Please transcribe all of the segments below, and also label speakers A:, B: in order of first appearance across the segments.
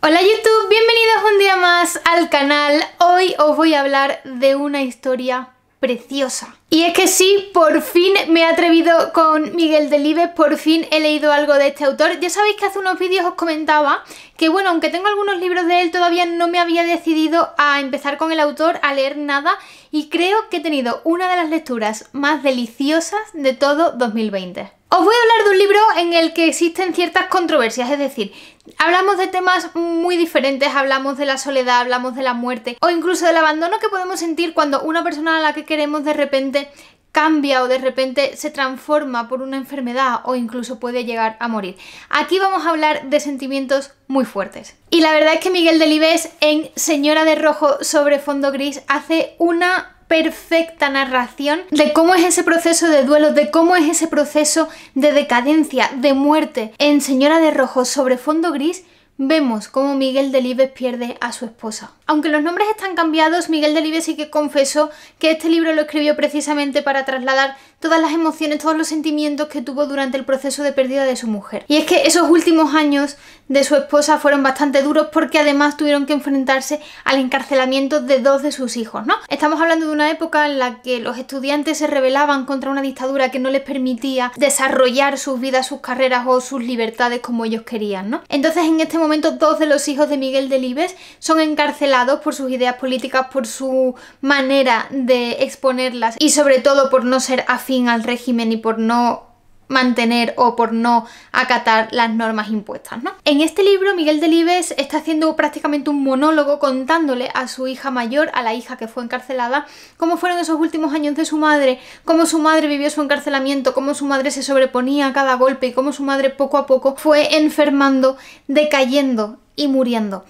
A: Hola YouTube, bienvenidos un día más al canal. Hoy os voy a hablar de una historia preciosa. Y es que sí, por fin me he atrevido con Miguel Delibes, por fin he leído algo de este autor. Ya sabéis que hace unos vídeos os comentaba que bueno, aunque tengo algunos libros de él, todavía no me había decidido a empezar con el autor, a leer nada, y creo que he tenido una de las lecturas más deliciosas de todo 2020. Os voy a hablar de un libro en el que existen ciertas controversias, es decir, hablamos de temas muy diferentes, hablamos de la soledad, hablamos de la muerte o incluso del abandono que podemos sentir cuando una persona a la que queremos de repente cambia o de repente se transforma por una enfermedad o incluso puede llegar a morir. Aquí vamos a hablar de sentimientos muy fuertes. Y la verdad es que Miguel Delibes en Señora de Rojo sobre fondo gris hace una perfecta narración de cómo es ese proceso de duelo, de cómo es ese proceso de decadencia, de muerte. En Señora de Rojo sobre fondo gris vemos cómo Miguel Delibes pierde a su esposa. Aunque los nombres están cambiados, Miguel Delibes sí que confesó que este libro lo escribió precisamente para trasladar todas las emociones, todos los sentimientos que tuvo durante el proceso de pérdida de su mujer. Y es que esos últimos años de su esposa fueron bastante duros porque además tuvieron que enfrentarse al encarcelamiento de dos de sus hijos, ¿no? Estamos hablando de una época en la que los estudiantes se rebelaban contra una dictadura que no les permitía desarrollar sus vidas, sus carreras o sus libertades como ellos querían, ¿no? Entonces en este momento dos de los hijos de Miguel Delibes son encarcelados por sus ideas políticas, por su manera de exponerlas y sobre todo por no ser afín al régimen y por no mantener o por no acatar las normas impuestas, ¿no? En este libro Miguel Delibes está haciendo prácticamente un monólogo contándole a su hija mayor, a la hija que fue encarcelada, cómo fueron esos últimos años de su madre, cómo su madre vivió su encarcelamiento, cómo su madre se sobreponía a cada golpe y cómo su madre poco a poco fue enfermando, decayendo y muriendo.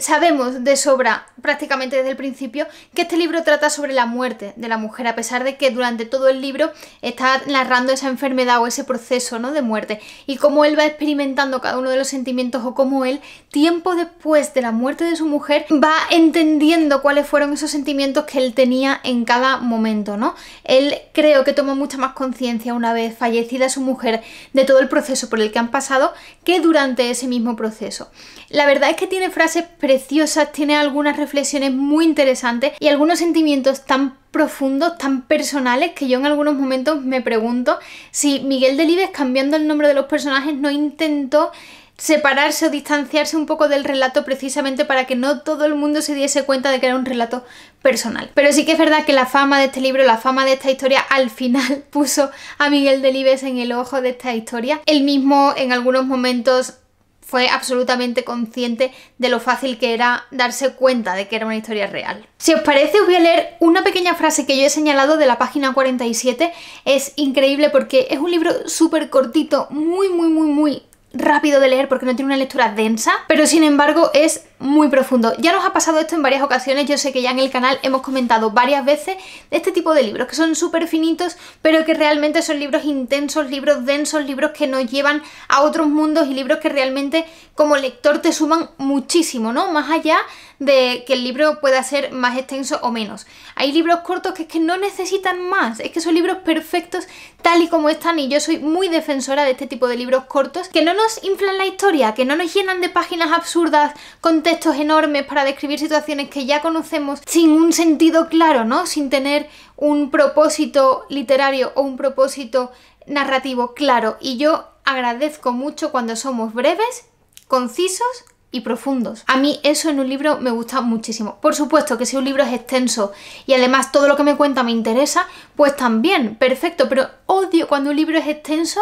A: Sabemos de sobra, prácticamente desde el principio, que este libro trata sobre la muerte de la mujer, a pesar de que durante todo el libro está narrando esa enfermedad o ese proceso, ¿no?, de muerte, y cómo él va experimentando cada uno de los sentimientos o cómo él, tiempo después de la muerte de su mujer, va entendiendo cuáles fueron esos sentimientos que él tenía en cada momento, ¿no? Él creo que tomó mucha más conciencia una vez fallecida su mujer de todo el proceso por el que han pasado que durante ese mismo proceso. La verdad es que tiene frases preciosas, tiene algunas reflexiones muy interesantes y algunos sentimientos tan profundos, tan personales, que yo en algunos momentos me pregunto si Miguel Delibes, cambiando el nombre de los personajes, no intentó separarse o distanciarse un poco del relato precisamente para que no todo el mundo se diese cuenta de que era un relato personal. Pero sí que es verdad que la fama de este libro, la fama de esta historia, al final puso a Miguel Delibes en el ojo de esta historia. Él mismo en algunos momentos fue absolutamente consciente de lo fácil que era darse cuenta de que era una historia real. Si os parece, os voy a leer una pequeña frase que yo he señalado de la página 47. Es increíble porque es un libro súper cortito, muy rápido de leer porque no tiene una lectura densa, pero sin embargo es muy profundo. Ya nos ha pasado esto en varias ocasiones, yo sé que ya en el canal hemos comentado varias veces de este tipo de libros que son súper finitos, pero que realmente son libros intensos, libros densos, libros que nos llevan a otros mundos y libros que realmente como lector te suman muchísimo, ¿no? Más allá de que el libro pueda ser más extenso o menos. Hay libros cortos que es que no necesitan más, es que son libros perfectos tal y como están, y yo soy muy defensora de este tipo de libros cortos que no nos inflan la historia, que no nos llenan de páginas absurdas con textos enormes para describir situaciones que ya conocemos sin un sentido claro, ¿no? Sin tener un propósito literario o un propósito narrativo claro. Y yo agradezco mucho cuando somos breves, concisos y profundos. A mí eso en un libro me gusta muchísimo. Por supuesto que si un libro es extenso y además todo lo que me cuenta me interesa, pues también, perfecto, pero odio cuando un libro es extenso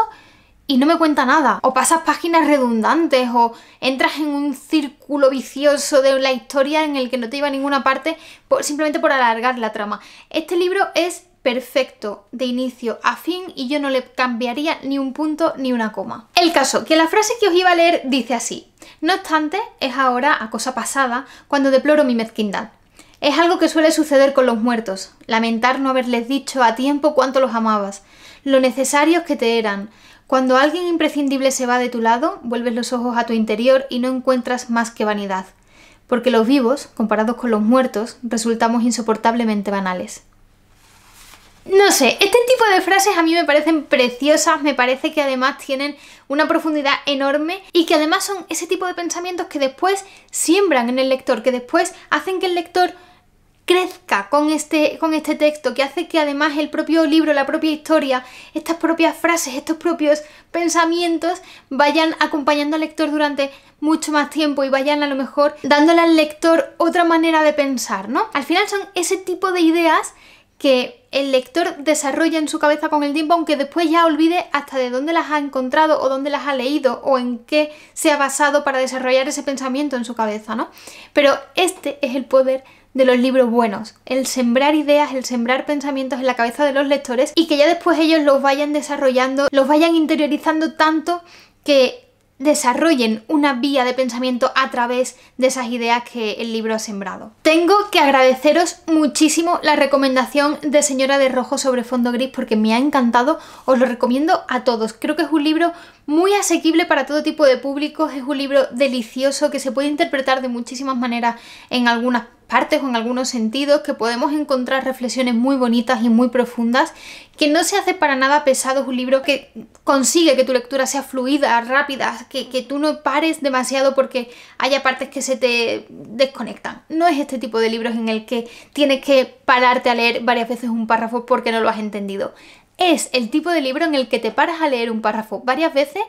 A: y no me cuenta nada, o pasas páginas redundantes, o entras en un círculo vicioso de la historia en el que no te lleva a ninguna parte simplemente por alargar la trama. Este libro es perfecto de inicio a fin y yo no le cambiaría ni un punto ni una coma. El caso, que la frase que os iba a leer dice así: no obstante, es ahora, a cosa pasada, cuando deploro mi mezquindad. Es algo que suele suceder con los muertos, lamentar no haberles dicho a tiempo cuánto los amabas, lo necesarios que te eran. Cuando alguien imprescindible se va de tu lado, vuelves los ojos a tu interior y no encuentras más que vanidad, porque los vivos, comparados con los muertos, resultamos insoportablemente banales. No sé, este tipo de frases a mí me parecen preciosas, me parece que además tienen una profundidad enorme y que además son ese tipo de pensamientos que después siembran en el lector, que después hacen que el lector crezca con este texto, que hace que además el propio libro, la propia historia, estas propias frases, estos propios pensamientos vayan acompañando al lector durante mucho más tiempo y vayan a lo mejor dándole al lector otra manera de pensar, ¿no? Al final son ese tipo de ideas que el lector desarrolla en su cabeza con el tiempo, aunque después ya olvide hasta de dónde las ha encontrado o dónde las ha leído o en qué se ha basado para desarrollar ese pensamiento en su cabeza, ¿no? Pero este es el poder de los libros buenos, el sembrar ideas, el sembrar pensamientos en la cabeza de los lectores y que ya después ellos los vayan desarrollando, los vayan interiorizando tanto que desarrollen una vía de pensamiento a través de esas ideas que el libro ha sembrado. Tengo que agradeceros muchísimo la recomendación de Señora de Rojo sobre fondo gris porque me ha encantado, os lo recomiendo a todos. Creo que es un libro muy asequible para todo tipo de públicos, es un libro delicioso que se puede interpretar de muchísimas maneras en algunas partes o en algunos sentidos, que podemos encontrar reflexiones muy bonitas y muy profundas, que no se hace para nada pesado, es un libro que consigue que tu lectura sea fluida, rápida, que tú no pares demasiado porque haya partes que se te desconectan. No es este tipo de libros en el que tienes que pararte a leer varias veces un párrafo porque no lo has entendido. Es el tipo de libro en el que te paras a leer un párrafo varias veces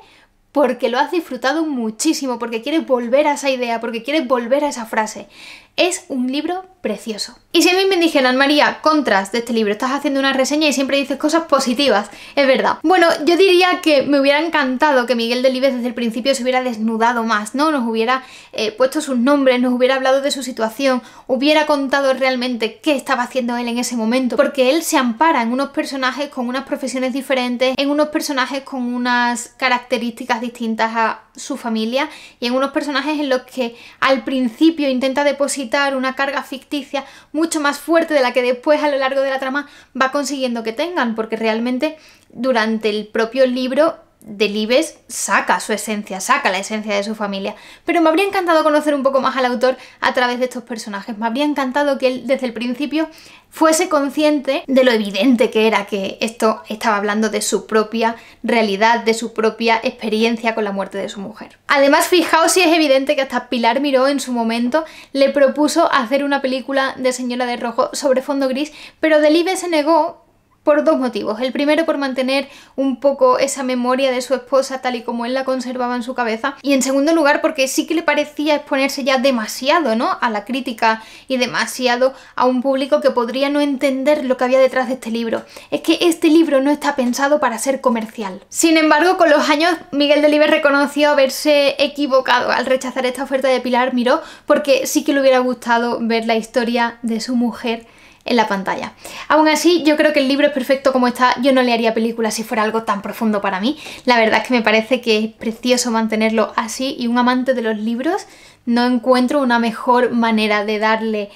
A: porque lo has disfrutado muchísimo, porque quieres volver a esa idea, porque quieres volver a esa frase. Es un libro precioso. Y si a mí me dijeran, María, contras de este libro, estás haciendo una reseña y siempre dices cosas positivas, es verdad. Bueno, yo diría que me hubiera encantado que Miguel Delibes desde el principio se hubiera desnudado más, ¿no? Nos hubiera puesto sus nombres, nos hubiera hablado de su situación, hubiera contado realmente qué estaba haciendo él en ese momento, porque él se ampara en unos personajes con unas profesiones diferentes, en unos personajes con unas características distintas a su familia y en unos personajes en los que al principio intenta depositar una carga ficticia mucho más fuerte de la que después a lo largo de la trama va consiguiendo que tengan, porque realmente durante el propio libro Delibes saca su esencia, saca la esencia de su familia, pero me habría encantado conocer un poco más al autor a través de estos personajes, me habría encantado que él desde el principio fuese consciente de lo evidente que era que esto estaba hablando de su propia realidad, de su propia experiencia con la muerte de su mujer. Además, fijaos si es evidente que hasta Pilar Miró en su momento le propuso hacer una película de Señora de Rojo sobre fondo gris, pero Delibes se negó por dos motivos. El primero, por mantener un poco esa memoria de su esposa tal y como él la conservaba en su cabeza, y en segundo lugar porque sí que le parecía exponerse ya demasiado, ¿no?, a la crítica y demasiado a un público que podría no entender lo que había detrás de este libro. Es que este libro no está pensado para ser comercial. Sin embargo, con los años Miguel Delibes reconoció haberse equivocado al rechazar esta oferta de Pilar Miró, porque sí que le hubiera gustado ver la historia de su mujer en la pantalla. Aún así, yo creo que el libro es perfecto como está. Yo no le haría película si fuera algo tan profundo para mí. La verdad es que me parece que es precioso mantenerlo así, y un amante de los libros no encuentro una mejor manera de darle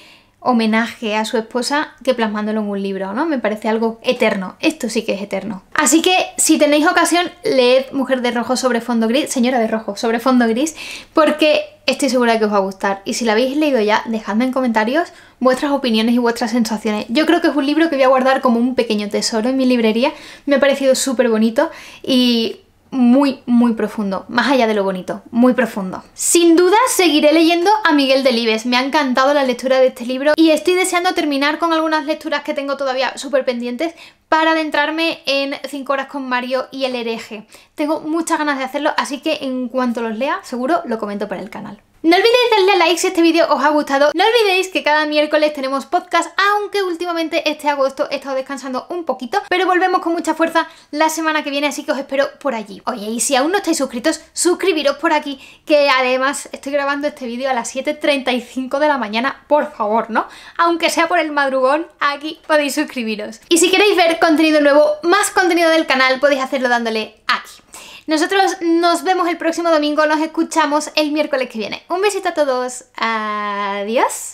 A: homenaje a su esposa que plasmándolo en un libro, ¿no? Me parece algo eterno. Esto sí que es eterno. Así que, si tenéis ocasión, leed Mujer de Rojo sobre fondo gris, Señora de Rojo sobre fondo gris, porque estoy segura de que os va a gustar. Y si lo habéis leído ya, dejadme en comentarios vuestras opiniones y vuestras sensaciones. Yo creo que es un libro que voy a guardar como un pequeño tesoro en mi librería. Me ha parecido súper bonito y muy, muy profundo, más allá de lo bonito, muy profundo. Sin duda seguiré leyendo a Miguel Delibes, me ha encantado la lectura de este libro y estoy deseando terminar con algunas lecturas que tengo todavía súper pendientes para adentrarme en 5 horas con Mario y El hereje. Tengo muchas ganas de hacerlo, así que en cuanto los lea, seguro lo comento por el canal. No olvidéis darle a like si este vídeo os ha gustado. No olvidéis que cada miércoles tenemos podcast, aunque últimamente este agosto he estado descansando un poquito, pero volvemos con mucha fuerza la semana que viene, así que os espero por allí. Oye, y si aún no estáis suscritos, suscribiros por aquí, que además estoy grabando este vídeo a las 7:35 de la mañana, por favor, ¿no? Aunque sea por el madrugón, aquí podéis suscribiros. Y si queréis ver contenido nuevo, más contenido del canal, podéis hacerlo dándole aquí. Nosotros nos vemos el próximo domingo, nos escuchamos el miércoles que viene. Un besito a todos, adiós.